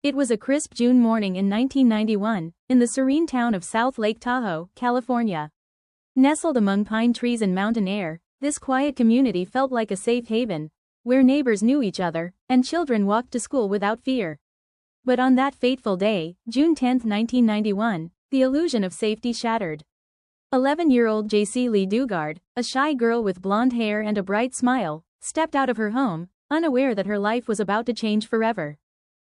It was a crisp June morning in 1991, in the serene town of South Lake Tahoe, California. Nestled among pine trees and mountain air, this quiet community felt like a safe haven, where neighbors knew each other, and children walked to school without fear. But on that fateful day, June 10, 1991, the illusion of safety shattered. 11-year-old J.C. Lee Dugard, a shy girl with blonde hair and a bright smile, stepped out of her home, unaware that her life was about to change forever.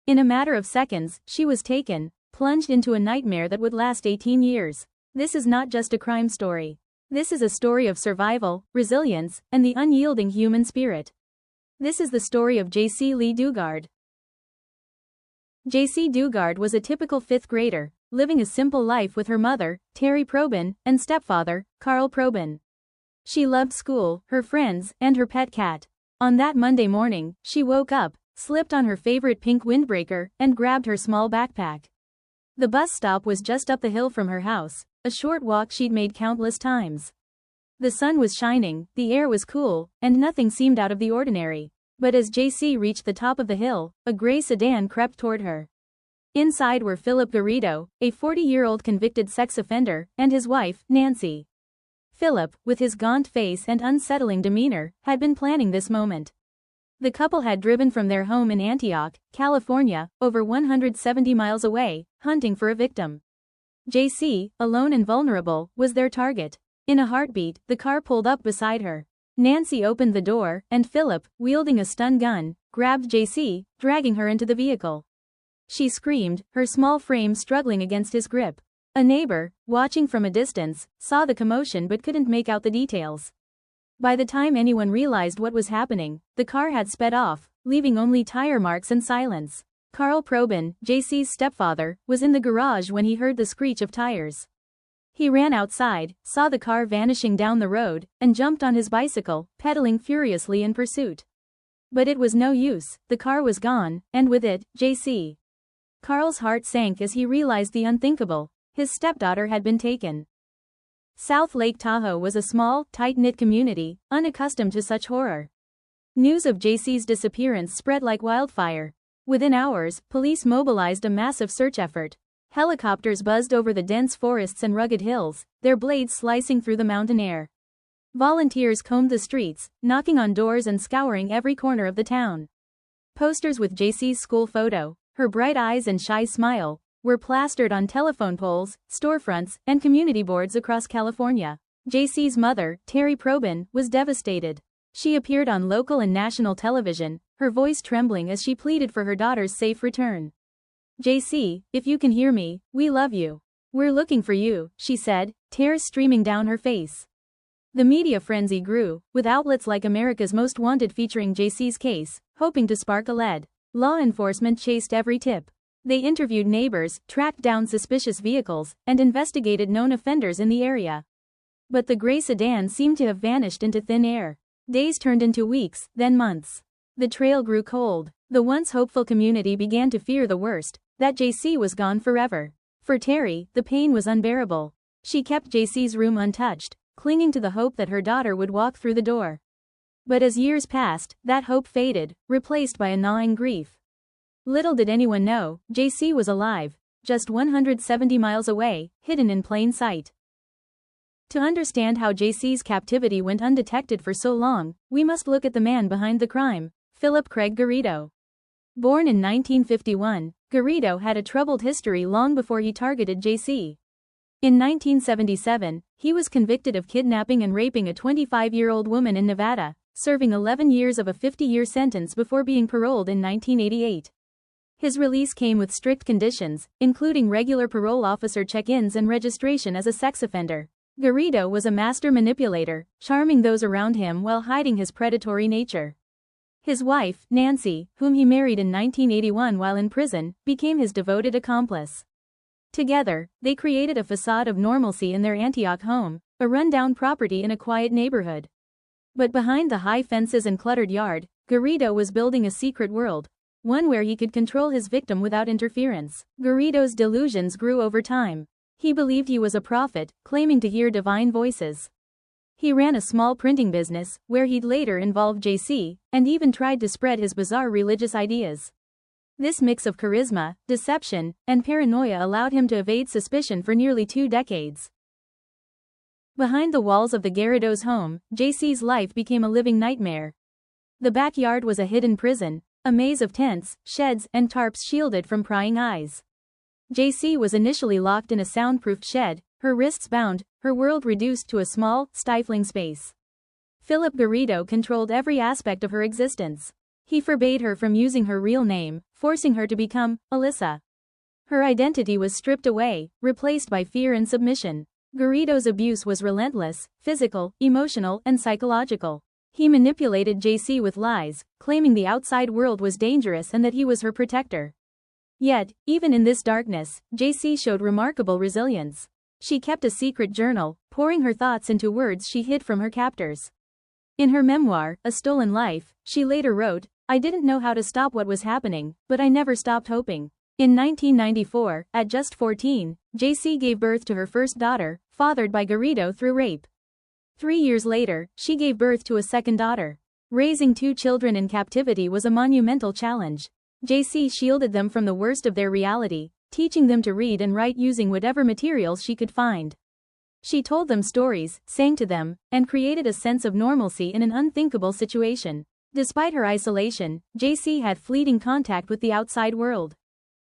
In a matter of seconds, she was taken, plunged into a nightmare that would last 18 years. This is not just a crime story. This is a story of survival, resilience, and the unyielding human spirit. This is the story of J.C. Lee Dugard. J.C. Dugard was a typical fifth grader, living a simple life with her mother, Terry Probin, and stepfather, Carl Probin. She loved school, her friends, and her pet cat. On that Monday morning, she woke up, slipped on her favorite pink windbreaker, and grabbed her small backpack. The bus stop was just up the hill from her house, a short walk she'd made countless times. The sun was shining, the air was cool, and nothing seemed out of the ordinary. But as J.C. reached the top of the hill, a gray sedan crept toward her. Inside were Philip Garrido, a 40-year-old convicted sex offender, and his wife, Nancy. Philip, with his gaunt face and unsettling demeanor, had been planning this moment. The couple had driven from their home in Antioch, California, over 170 miles away, hunting for a victim. J.C., alone and vulnerable, was their target. In a heartbeat, the car pulled up beside her. Nancy opened the door, and Philip, wielding a stun gun, grabbed J.C., dragging her into the vehicle. She screamed, her small frame struggling against his grip. A neighbor, watching from a distance, saw the commotion but couldn't make out the details. By the time anyone realized what was happening, the car had sped off, leaving only tire marks and silence. Carl Probin, J.C.'s stepfather, was in the garage when he heard the screech of tires. He ran outside, saw the car vanishing down the road, and jumped on his bicycle, pedaling furiously in pursuit. But it was no use, the car was gone, and with it, J.C. Carl's heart sank as he realized the unthinkable. His stepdaughter had been taken. South Lake Tahoe was a small, tight-knit community, unaccustomed to such horror. News of J.C.'s disappearance spread like wildfire. Within hours, police mobilized a massive search effort. Helicopters buzzed over the dense forests and rugged hills, their blades slicing through the mountain air. Volunteers combed the streets, knocking on doors and scouring every corner of the town. Posters with J.C.'s school photo, her bright eyes and shy smile, were plastered on telephone poles, storefronts, and community boards across California. J.C.'s mother, Terry Probin, was devastated. She appeared on local and national television, her voice trembling as she pleaded for her daughter's safe return. "J.C., if you can hear me, we love you. We're looking for you," she said, tears streaming down her face. The media frenzy grew, with outlets like America's Most Wanted featuring J.C.'s case, hoping to spark a lead. Law enforcement chased every tip. They interviewed neighbors, tracked down suspicious vehicles, and investigated known offenders in the area. But the gray sedan seemed to have vanished into thin air. Days turned into weeks, then months. The trail grew cold. The once hopeful community began to fear the worst, that J.C. was gone forever. For Terry, the pain was unbearable. She kept J.C.'s room untouched, clinging to the hope that her daughter would walk through the door. But as years passed, that hope faded, replaced by a gnawing grief. Little did anyone know, J.C. was alive, just 170 miles away, hidden in plain sight. To understand how J.C.'s captivity went undetected for so long, we must look at the man behind the crime, Philip Craig Garrido. Born in 1951, Garrido had a troubled history long before he targeted J.C. In 1977, he was convicted of kidnapping and raping a 25-year-old woman in Nevada, serving 11 years of a 50-year sentence before being paroled in 1988. His release came with strict conditions, including regular parole officer check-ins and registration as a sex offender. Garrido was a master manipulator, charming those around him while hiding his predatory nature. His wife, Nancy, whom he married in 1981 while in prison, became his devoted accomplice. Together, they created a facade of normalcy in their Antioch home, a rundown property in a quiet neighborhood. But behind the high fences and cluttered yard, Garrido was building a secret world, one where he could control his victim without interference. Garrido's delusions grew over time. He believed he was a prophet, claiming to hear divine voices. He ran a small printing business, where he'd later involve J.C., and even tried to spread his bizarre religious ideas. This mix of charisma, deception, and paranoia allowed him to evade suspicion for nearly 2 decades. Behind the walls of the Garridos' home, JC's life became a living nightmare. The backyard was a hidden prison, a maze of tents, sheds, and tarps shielded from prying eyes. JC was initially locked in a soundproofed shed, her wrists bound, her world reduced to a small, stifling space. Philip Garrido controlled every aspect of her existence. He forbade her from using her real name, forcing her to become Alyssa. Her identity was stripped away, replaced by fear and submission. Garrido's abuse was relentless, physical, emotional, and psychological. He manipulated JC with lies, claiming the outside world was dangerous and that he was her protector. Yet, even in this darkness, JC showed remarkable resilience. She kept a secret journal, pouring her thoughts into words she hid from her captors. In her memoir, A Stolen Life, she later wrote, "I didn't know how to stop what was happening, but I never stopped hoping." In 1994, at just 14, JC gave birth to her first daughter, fathered by Garrido through rape. 3 years later, she gave birth to a second daughter. Raising 2 children in captivity was a monumental challenge. JC shielded them from the worst of their reality, teaching them to read and write using whatever materials she could find. She told them stories, sang to them, and created a sense of normalcy in an unthinkable situation. Despite her isolation, JC had fleeting contact with the outside world.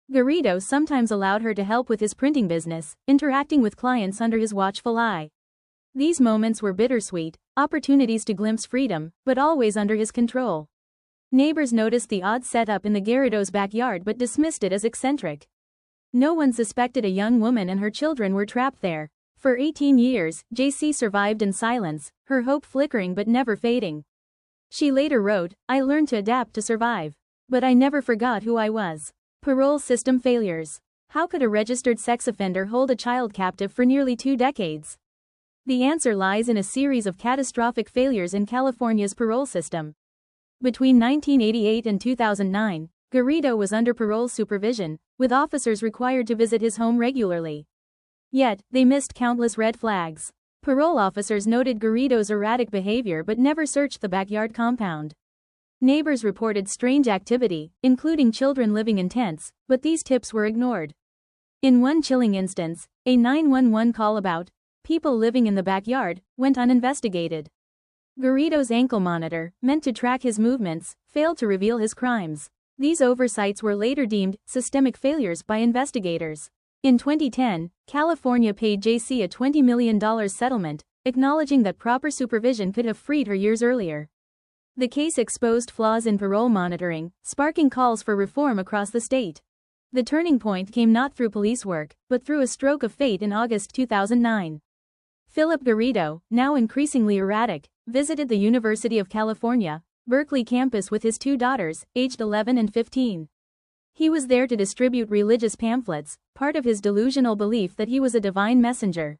Garrido sometimes allowed her to help with his printing business, interacting with clients under his watchful eye. These moments were bittersweet, opportunities to glimpse freedom, but always under his control. Neighbors noticed the odd setup in the Garridos' backyard but dismissed it as eccentric. No one suspected a young woman and her children were trapped there. For 18 years, JC survived in silence, her hope flickering but never fading. She later wrote, "I learned to adapt to survive. But I never forgot who I was." Parole system failures. How could a registered sex offender hold a child captive for nearly 2 decades? The answer lies in a series of catastrophic failures in California's parole system. Between 1988 and 2009, Garrido was under parole supervision, with officers required to visit his home regularly. Yet, they missed countless red flags. Parole officers noted Garrido's erratic behavior but never searched the backyard compound. Neighbors reported strange activity, including children living in tents, but these tips were ignored. In one chilling instance, a 911 call about people living in the backyard went uninvestigated. Garrido's ankle monitor, meant to track his movements, failed to reveal his crimes. These oversights were later deemed systemic failures by investigators. In 2010, California paid JC a $20 million settlement, acknowledging that proper supervision could have freed her years earlier. The case exposed flaws in parole monitoring, sparking calls for reform across the state. The turning point came not through police work, but through a stroke of fate in August 2009. Philip Garrido, now increasingly erratic, visited the University of California, Berkeley campus with his 2 daughters, aged 11 and 15. He was there to distribute religious pamphlets, part of his delusional belief that he was a divine messenger.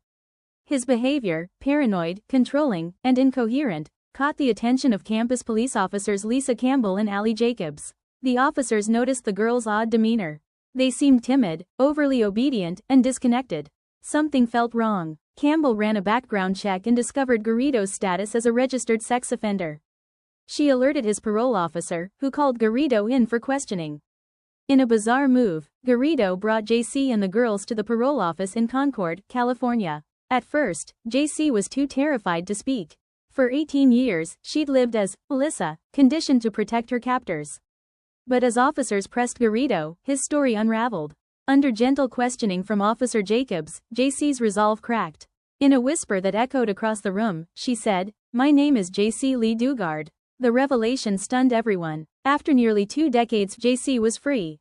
His behavior, paranoid, controlling, and incoherent, caught the attention of campus police officers Lisa Campbell and Allie Jacobs. The officers noticed the girl's odd demeanor. They seemed timid, overly obedient, and disconnected. Something felt wrong. Campbell ran a background check and discovered Garrido's status as a registered sex offender. She alerted his parole officer, who called Garrido in for questioning. In a bizarre move, Garrido brought JC and the girls to the parole office in Concord, California. At first, JC was too terrified to speak. For 18 years, she'd lived as Alyssa, conditioned to protect her captors. But as officers pressed Garrido, his story unraveled. Under gentle questioning from Officer Jacobs, JC's resolve cracked. In a whisper that echoed across the room, she said, "My name is JC Lee Dugard." The revelation stunned everyone. After nearly 2 decades, JC was free.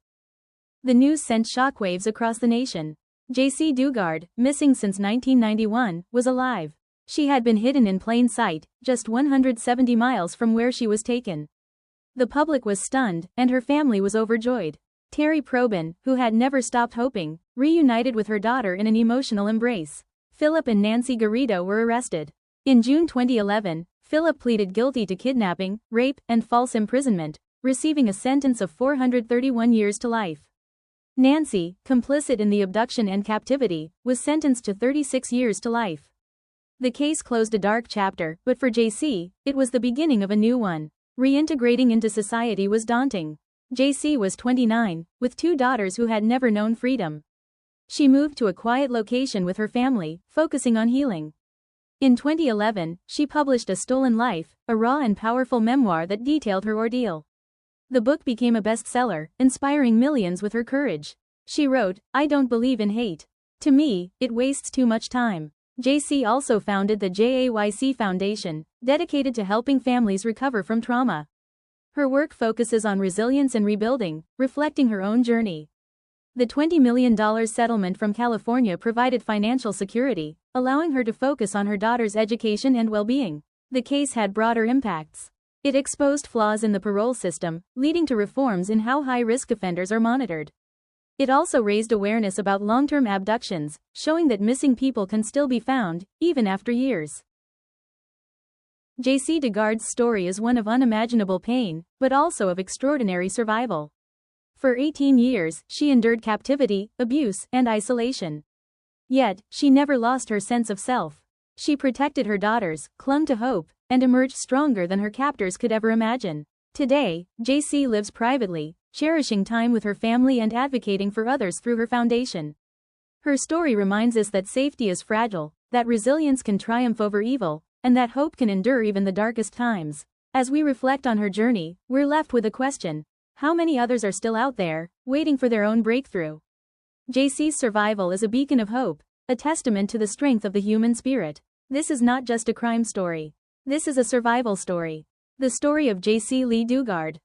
The news sent shockwaves across the nation. JC Dugard, missing since 1991, was alive. She had been hidden in plain sight, just 170 miles from where she was taken. The public was stunned, and her family was overjoyed. Terry Probin, who had never stopped hoping, reunited with her daughter in an emotional embrace. Philip and Nancy Garrido were arrested. In June 2011, Philip pleaded guilty to kidnapping, rape, and false imprisonment, receiving a sentence of 431 years to life. Nancy, complicit in the abduction and captivity, was sentenced to 36 years to life. The case closed a dark chapter, but for JC, it was the beginning of a new one. Reintegrating into society was daunting. JC was 29, with 2 daughters who had never known freedom. She moved to a quiet location with her family, focusing on healing. In 2011, she published A Stolen Life, a raw and powerful memoir that detailed her ordeal. The book became a bestseller, inspiring millions with her courage. She wrote, "I don't believe in hate. To me, it wastes too much time." JC also founded the JAYC Foundation, dedicated to helping families recover from trauma. Her work focuses on resilience and rebuilding, reflecting her own journey. The $20 million settlement from California provided financial security, allowing her to focus on her daughter's education and well-being. The case had broader impacts. It exposed flaws in the parole system, leading to reforms in how high-risk offenders are monitored. It also raised awareness about long-term abductions, showing that missing people can still be found, even after years. JC DeGarde's story is one of unimaginable pain, but also of extraordinary survival. For 18 years, she endured captivity, abuse, and isolation. Yet, she never lost her sense of self. She protected her daughters, clung to hope, and emerged stronger than her captors could ever imagine. Today, JC lives privately, cherishing time with her family and advocating for others through her foundation. Her story reminds us that safety is fragile, that resilience can triumph over evil, and that hope can endure even the darkest times. As we reflect on her journey, we're left with a question: how many others are still out there, waiting for their own breakthrough? JC's survival is a beacon of hope, a testament to the strength of the human spirit. This is not just a crime story. This is a survival story. The story of JC Lee DeGarde.